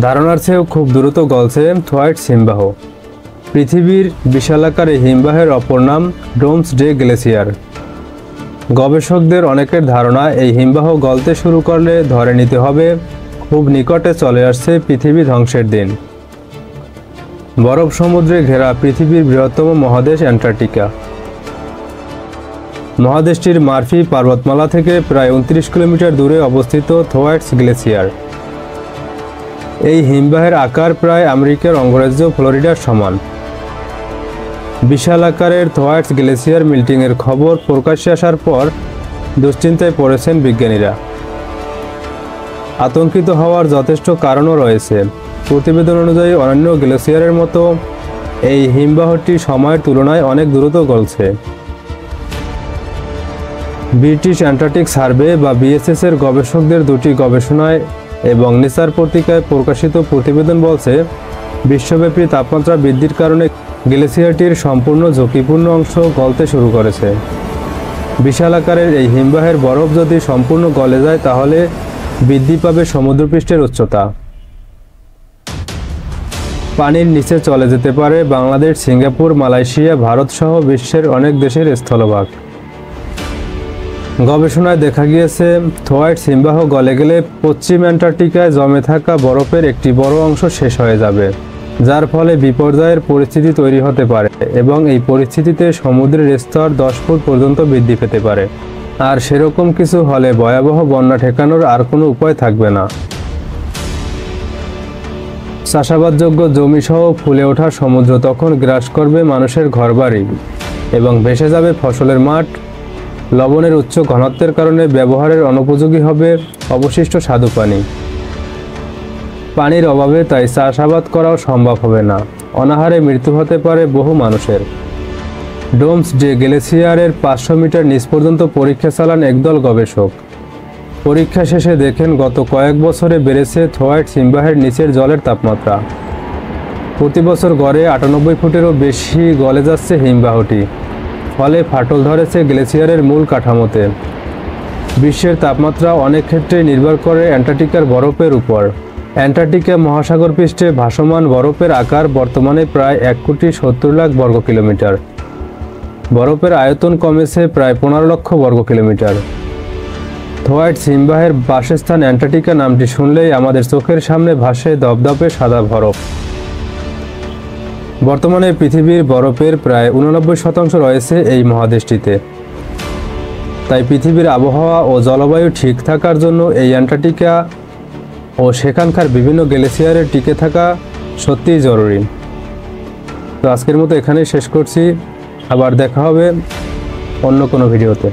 ধারণার চেয়েও খুব দ্রুত গলছে থোয়াইটস হিমবাহ। পৃথিবীর বিশালাকার এই হিমবাহের অপর নাম ডোমসডে গ্লেসিয়ার। গবেষকদের অনেকের ধারণা এই হিমবাহ গলতে শুরু করলে ধরে নিতে হবে খুব নিকটে চলে আসছে পৃথিবী ধ্বংসের দিন। বরফ সমুদ্রে ঘেরা পৃথিবীর বৃহত্তম মহাদেশ অ্যান্টার্কটিকা। মহাদেশটির মার্ফি পর্বতমালা থেকে প্রায় 29 কিলোমিটার দূরে অবস্থিত থোয়াইটস গ্লেসিয়ার। এই হিমবাহের আকার প্রায় আমেরিকার অঙ্গরাজ্য ফ্লোরিডার সমান। বিশাল আকারের থোয়াইটস গ্লেসিয়ার মেল্টিংয়ের খবর প্রকাশ্যে আসার পর দুশ্চিন্তায় পড়েছেন বিজ্ঞানীরা। আতঙ্কিত হওয়ার যথেষ্ট কারণও রয়েছে। প্রতিবেদন অনুযায়ী অন্যান্য গ্লেসিয়ারের মতো এই হিমবাহটি সময়ের তুলনায় অনেক দ্রুত গলছে। ব্রিটিশ অ্যান্টার্কটিক সার্ভে বা বিএসএস এর গবেষকদের দুটি গবেষণায় এবং নেচার পত্রিকায় প্রকাশিত প্রতিবেদন বলছে, বিশ্বব্যাপী তাপমাত্রা বৃদ্ধির কারণে গ্লেসিয়ারটির সম্পূর্ণ ঝুঁকিপূর্ণ অংশ গলতে শুরু করেছে। বিশাল আকারের এই হিমবাহের বরফ যদি সম্পূর্ণ গলে যায় তাহলে বৃদ্ধি পাবে সমুদ্রপৃষ্ঠের উচ্চতা। পানির নিচে চলে যেতে পারে বাংলাদেশ, সিঙ্গাপুর, মালয়েশিয়া, ভারত সহ বিশ্বের অনেক দেশের স্থলভাগ। গবেষণায় দেখা গিয়েছে থোয়াইটস হিমবাহ গলে গেলে পশ্চিম অ্যান্টার্কটিকায় জমে থাকা বরফের একটি বড় অংশ শেষ হয়ে যাবে, যার ফলে বিপর্যয়ের পরিস্থিতি তৈরি হতে পারে এবং এই পরিস্থিতিতে সমুদ্রের স্তর 10 ফুট পর্যন্ত বৃদ্ধি পেতে পারে। আর সেরকম কিছু হলে ভয়াবহ বন্যা ঠেকানোর আর কোনো উপায় থাকবে না। চাষাবাদযোগ্য জমিসহ ফুলে ওঠা সমুদ্র তখন গ্রাস করবে মানুষের ঘরবাড়ি এবং ভেসে যাবে ফসলের মাঠ। লবণের উচ্চ ঘনত্বের কারণে ব্যবহারের অনুপযোগী হবে অবশিষ্ট স্বাদু পানি। পানির অভাবে তাই চাষাবাদ করাও সম্ভব হবে না। অনাহারে মৃত্যু হতে পারে বহু মানুষের। ডোমসডে গ্লেসিয়ারের 500 মিটার নিচ পর্যন্ত পরীক্ষা চালান একদল গবেষক। পরীক্ষা শেষে দেখেন গত কয়েক বছরে বেড়েছে থোয়াইটস হিমবাহের নিচের জলের তাপমাত্রা। প্রতি বছর গড়ে 98 ফুটেরও বেশি গলে যাচ্ছে হিমবাহটি, ফলে ফাটল ধরেছে গ্লেসিয়ারের মূল কাঠামোতে। বিশ্বের তাপমাত্রা অনেক ক্ষেত্রে নির্ভর করে অ্যান্টার্কটিকার বরফের উপর। অ্যান্টার্কটিকা মহাসাগর পৃষ্ঠে ভাসমান বরফের আকার বর্তমানে প্রায় 1,70,00,000 বর্গ কিলোমিটার। বরফের আয়তন কমেছে প্রায় 15 লক্ষ বর্গ কিলোমিটার। থোয়াইটস হিমবাহের বাসস্থান অ্যান্টার্কটিকা নামটি শুনলেই আমাদের চোখের সামনে ভাসে দপদপে সাদা বরফ। বর্তমানে পৃথিবীর বরফের প্রায় 89% রয়েছে এই মহাদেশটিতে। তাই পৃথিবীর আবহাওয়া ও জলবায়ু ঠিক থাকার জন্য এই অ্যান্টার্কটিকা ও সেখানকার বিভিন্ন গ্লেসিয়ারের টিকে থাকা সত্যিই জরুরি। তো আজকের মতো এখানেই শেষ করছি। আবার দেখা হবে অন্য কোনো ভিডিওতে।